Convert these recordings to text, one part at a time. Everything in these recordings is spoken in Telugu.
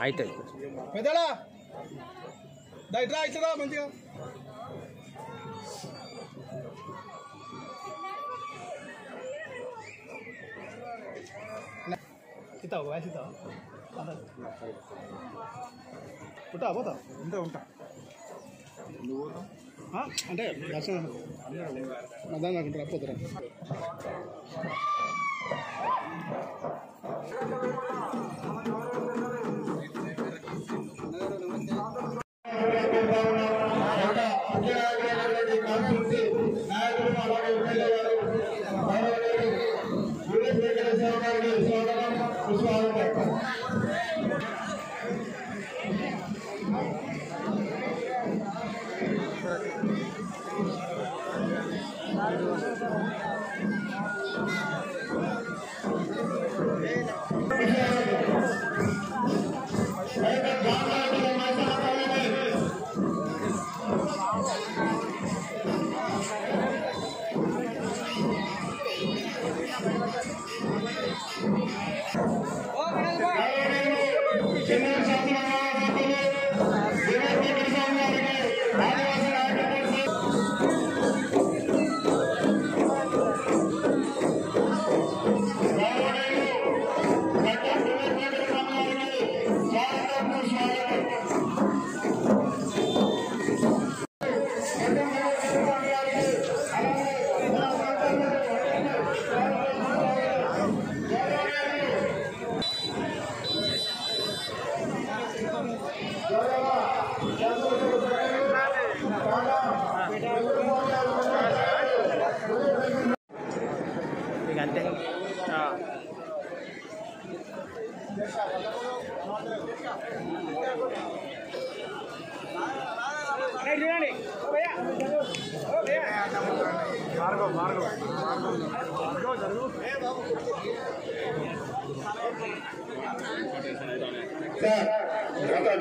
అయితే పెద్దడా దైట్రా ఇట్లా మంచిగా ఇతావు వాయిస్ ఇతావు ఉంటా పోతా ఉంటా అంటే దర్శనం మధ్యాహ్నం అనుకుంటారా పోతారా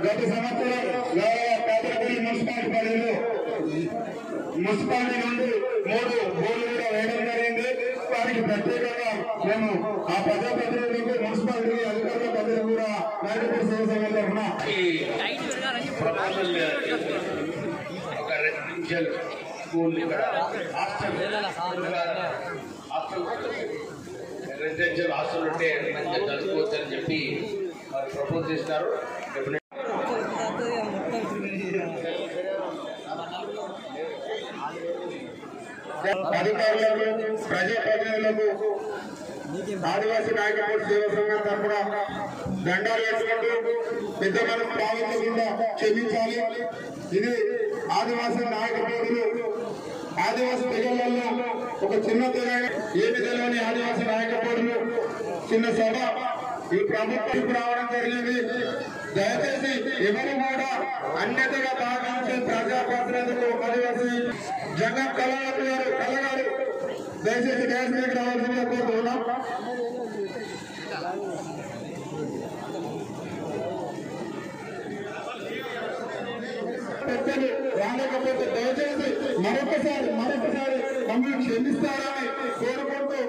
గత సంవత్సరం మున్సిపాలిటీ నుండి 3 బోర్లు కూడా వేయడం జరిగింది. వారికి ప్రత్యేకంగా మేము ఆ ప్రజాప్రతినిధులకు మున్సిపాలిటీ అధికారుల ప్రజలు కూడా నాయకుల సేవ సంఘం తరఫున రెసిడెన్షియల్ హాస్టల్ ఉంటే మంచిగా చదువుకోవచ్చని చెప్పి ప్రపోజ్ చేస్తారు. అధికారులకు ప్రజాప్రతినిధులకు ఆదివాసీ నాయకుల సేవ సంఘం తరఫున దండాలు వేసుకుంటూ పెద్ద మనకు ప్రాముఖ్యంగా క్షమించాలి. ఇది ఆదివాసీ నాయకులు ఆదివాసీ తెగలలో ఒక చిన్న తెగ ఏమి తెలియని ఆదివాసీ నాయకులు చిన్న సభ ఈ ప్రభుత్వం రావడం జరిగింది. దయచేసి ఎవరు కూడా అన్యతగా భావించే ప్రజాప్రతినిధులు ఆదివాసీ జగన్ కళగారు దయచేసి గ్యాస్ మీద రావాల్సిందిగా కోరుతున్నాం. పెద్దలు రాలేకపోతే దయచేసి మరొకసారి మమ్మల్ని క్షమిస్తారని కోరుకుంటూ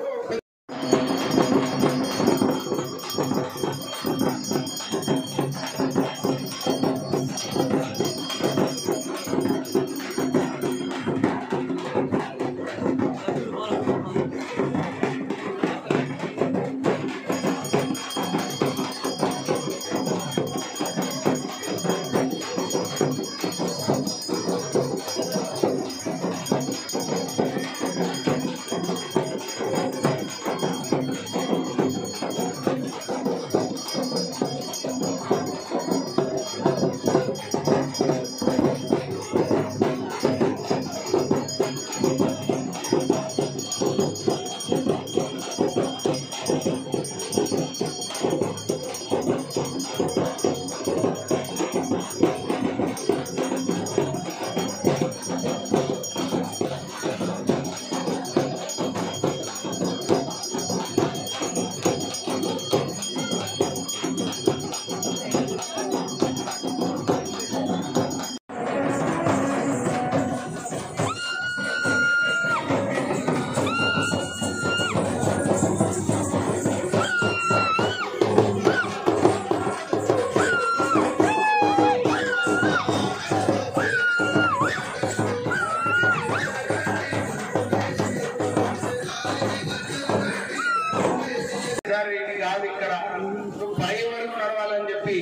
చెప్పి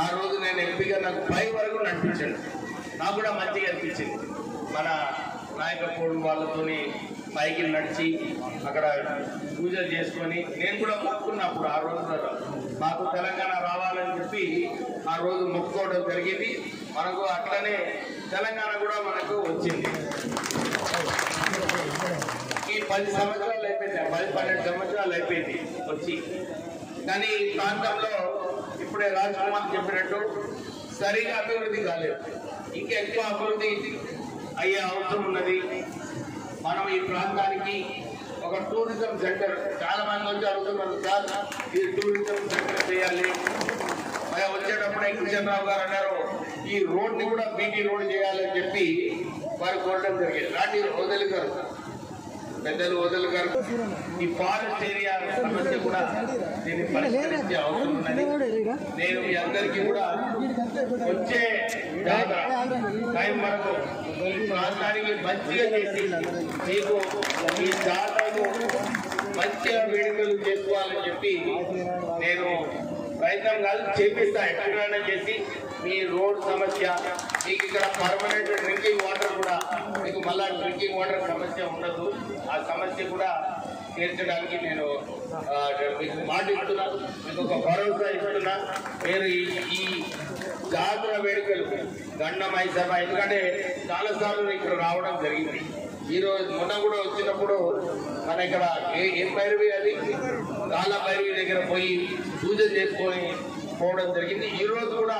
ఆ రోజు నేను ఎంపీగా నాకు 5 వరకు నడిపించాను. నాకు కూడా మంచిగా అనిపించింది. మన నాయకపోడు వాళ్ళతోని పైకి నడిచి అక్కడ పూజలు చేసుకొని నేను కూడా మొక్కున్నప్పుడు ఆ రోజు మాకు తెలంగాణ రావాలని చెప్పి ఆ రోజు మొక్కుకోవడం జరిగింది. మనకు అట్లనే తెలంగాణ కూడా మనకు వచ్చింది. ఈ 10 సంవత్సరాలు అయిపోయింది, 10-12 సంవత్సరాలు అయిపోయింది వచ్చి. కానీ ఈ ప్రాంతంలో ఇప్పుడే రాజ్కుమార్ చెప్పినట్టు సరిగా అభివృద్ధి కాలేదు. ఇంకా ఎక్కువ అభివృద్ధి అయ్యే అవసరం ఉన్నది. మనం ఈ ప్రాంతానికి ఒక టూరిజం సెంటర్, చాలా మంది వచ్చి అడుగుతున్నారు సార్ ఈ టూరిజం సెంటర్ చేయాలి. వచ్చేటప్పుడే కిషన్ రావు గారు అన్నారు ఈ రోడ్ని కూడా బీటీ రోడ్ చేయాలని చెప్పి వారు కోరడం జరిగింది. రాండి వదలుగారు, పెద్దలు వదలుగారు, ఈ ఫారెస్ట్ ఏరియా సమస్య కూడా దీన్ని పరిష్కరించే అవసరం ఉన్నది. నేను మీ అందరికీ కూడా వచ్చే టైం వరకు ఈ ప్రాంతానికి మంచిగా చేసి మీకు ఈ జాతరను మంచిగా వేడుకలు చేసుకోవాలని చెప్పి నేను ప్రయత్నం కాదు చేపిస్తా. ఎక్కడైనా చేసి మీ రోడ్ సమస్య, మీకు ఇక్కడ పర్మనెంట్ డ్రింకింగ్ వాటర్ కూడా మీకు మళ్ళా డ్రింకింగ్ వాటర్ సమస్య ఉండదు. ఆ సమస్య కూడా తీర్చడానికి నేను మీకు మాట ఇస్తున్నా, మీకు ఒక భరోసా ఇస్తున్నా. మీరు ఈ జాతర వేడుకలు గండమై సభ, ఎందుకంటే చాలాసార్లు ఇక్కడ రావడం జరిగింది. ఈరోజు మొన్న కూడా వచ్చినప్పుడు మన ఇక్కడ ఏం భైరవి అది కాల భైరవి దగ్గర పోయి పూజ చేసుకొని పోవడం జరిగింది. ఈరోజు కూడా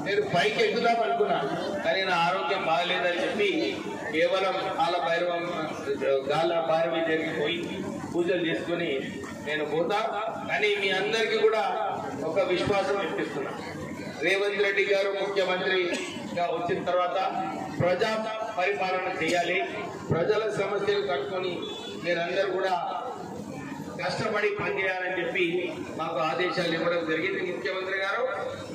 నేను పైకి ఎక్కుదాం అనుకున్నా, కానీ నా ఆరోగ్యం బాగలేదని చెప్పి కేవలం గాల భైరవి దగ్గరికి పోయి పూజలు చేసుకొని నేను పోతా. కానీ మీ అందరికీ కూడా ఒక విశ్వాసం ఇప్పిస్తున్నా. రేవంత్ రెడ్డి గారు ముఖ్యమంత్రిగా వచ్చిన తర్వాత ప్రజా పరిపాలన చేయాలి, ప్రజల సమస్యలు కట్టుకొని మీరందరూ కూడా కష్టపడి పనిచేయాలని చెప్పి మాకు ఆదేశాలు ఇవ్వడం జరిగింది ముఖ్యమంత్రి గారు.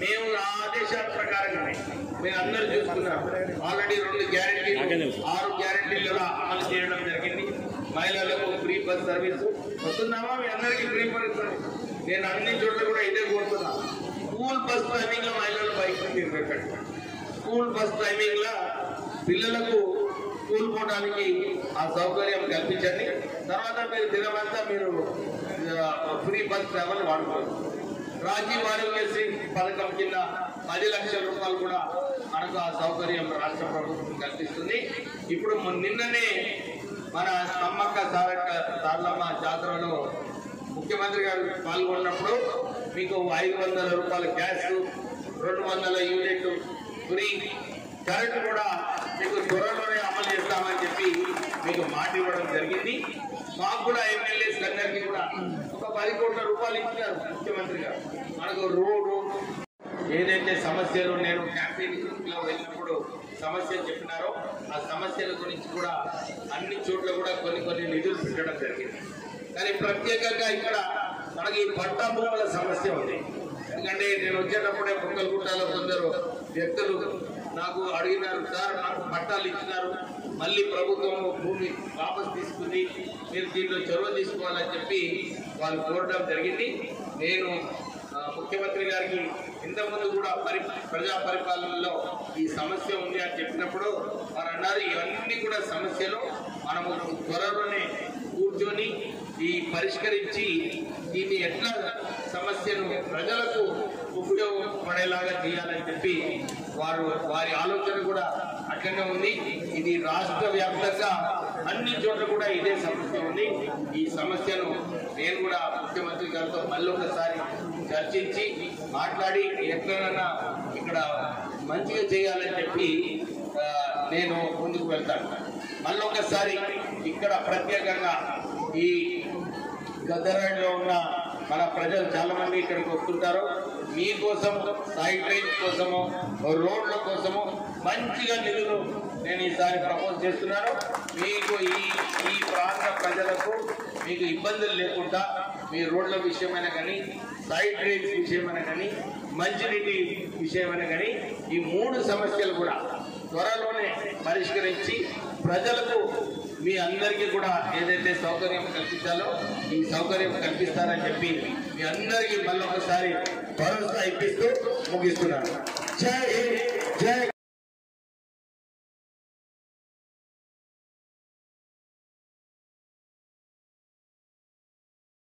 మేము ఆ ఆదేశాల ప్రకారంగానే మీరు అందరూ చూస్తున్నారు. ఆల్రెడీ 2 గ్యారెంటీలు 6 గ్యారెంటీలుగా అమలు చేయడం జరిగింది. మహిళలకు ఫ్రీ బస్ సర్వీసు వస్తున్నామా? మీ అందరికీ ఫ్రీ బస్ సర్వీస్. నేను అన్ని చోట్ల కూడా ఇదే కోరుతున్నా. స్కూల్ బస్ టైమింగ్ లో మహిళలు బైక్ తిరగకండి. స్కూల్ బస్ టైమింగ్ లో పిల్లలకు స్కూల్ పోవడానికి ఆ సౌకర్యం కల్పించండి. తర్వాత మీరు దినమంతా మీరు ఫ్రీ బస్ ట్రావెల్ వాడుకోవచ్చు. రాజీవ్ ఆరోగ్యశ్రీ పథకం కింద 10 లక్షల రూపాయలు కూడా మనకు ఆ సౌకర్యం రాష్ట్ర ప్రభుత్వం కల్పిస్తుంది. ఇప్పుడు నిన్ననే మన సమ్మక్క సారలమ్మ జాతరలో ముఖ్యమంత్రి గారు పాల్గొన్నప్పుడు మీకు 500 రూపాయల గ్యాస్, 200 యూనిట్లు ఫ్రీ కరెంట్ కూడా మీకు త్వరలోనే అమలు చేస్తామని చెప్పి మీకు మాట ఇవ్వడం జరిగింది. మాకు కూడా ఎమ్మెల్యేస్ అందరికీ కూడా ఒక 10 కోట్ల రూపాయలు ఇచ్చారు ముఖ్యమంత్రి గారు. మనకు రోడ్డు ఏదైతే సమస్యలు నేను క్యాంపెయిన్లో వెళ్ళినప్పుడు సమస్యలు చెప్పినారో ఆ సమస్యల గురించి కూడా అన్ని చోట్ల కూడా కొన్ని నిధులు పెట్టడం జరిగింది. కానీ ప్రత్యేకంగా ఇక్కడ మనకి ఈ పట్టా భూముల సమస్య ఉంది. ఎందుకంటే నేను వచ్చేటప్పుడే కుక్కలగుట్టలో కొందరు వ్యక్తులు నాకు అడిగినారు, సార్ నాకు పట్టాలు ఇచ్చినారు, మళ్ళీ ప్రభుత్వం భూమి వాపసు తీసుకుంది, మీరు దీంట్లో చొరవ తీసుకోవాలని చెప్పి వాళ్ళు కోరడం జరిగింది. నేను ముఖ్యమంత్రి గారికి ఇంతకుముందు కూడా ప్రజా పరిపాలనలో ఈ సమస్య ఉంది అని చెప్పినప్పుడు వారు అన్నారు ఇవన్నీ కూడా సమస్యలు మనము త్వరలోనే కూర్చొని ఈ పరిష్కరించి దీన్ని ఎట్లా సమస్యను ప్రజలకు ఉపయోగపడేలాగా చేయాలని చెప్పి వారి ఆలోచన కూడా అట్లనే ఉంది. ఇది రాష్ట్ర వ్యాప్తంగా అన్ని చోట్ల కూడా ఇదే సమస్య ఉంది. ఈ సమస్యను నేను కూడా ముఖ్యమంత్రి గారితో మళ్ళీ ఒకసారి చర్చించి మాట్లాడి ఎక్కడైనా ఇక్కడ మంచిగా చేయాలని చెప్పి నేను ముందుకు వెళ్తాను. మళ్ళీ ఒకసారి ఇక్కడ ప్రత్యేకంగా ఈ గద్దరాడిలో ఉన్న మన ప్రజలు చాలా మంది ఇక్కడికి వస్తుంటారు. మీకోసం సైడ్ డ్రైన్స్ కోసము, రోడ్ల కోసము మంచిగా నిధులు నేను ఈసారి ప్రపోజ్ చేస్తున్నాను. మీకు ఈ ప్రాంత ప్రజలకు మీకు ఇబ్బందులు లేకుండా మీ రోడ్ల విషయమైనా కానీ, సైడ్ డ్రైన్స్ విషయమైనా కానీ, మంచినీటి విషయమైనా కానీ ఈ 3 సమస్యలు కూడా త్వరలోనే పరిష్కరించి ప్రజలకు మీ అందరికీ కూడా ఏదైతే సౌకర్యం కల్పించాలో ఈ సౌకర్యం కల్పిస్తారని చెప్పి మీ అందరికీ మళ్ళీ ఒకసారి భరోసా ఇప్పిస్తూ ముగిస్తున్నాను. జై హింద్.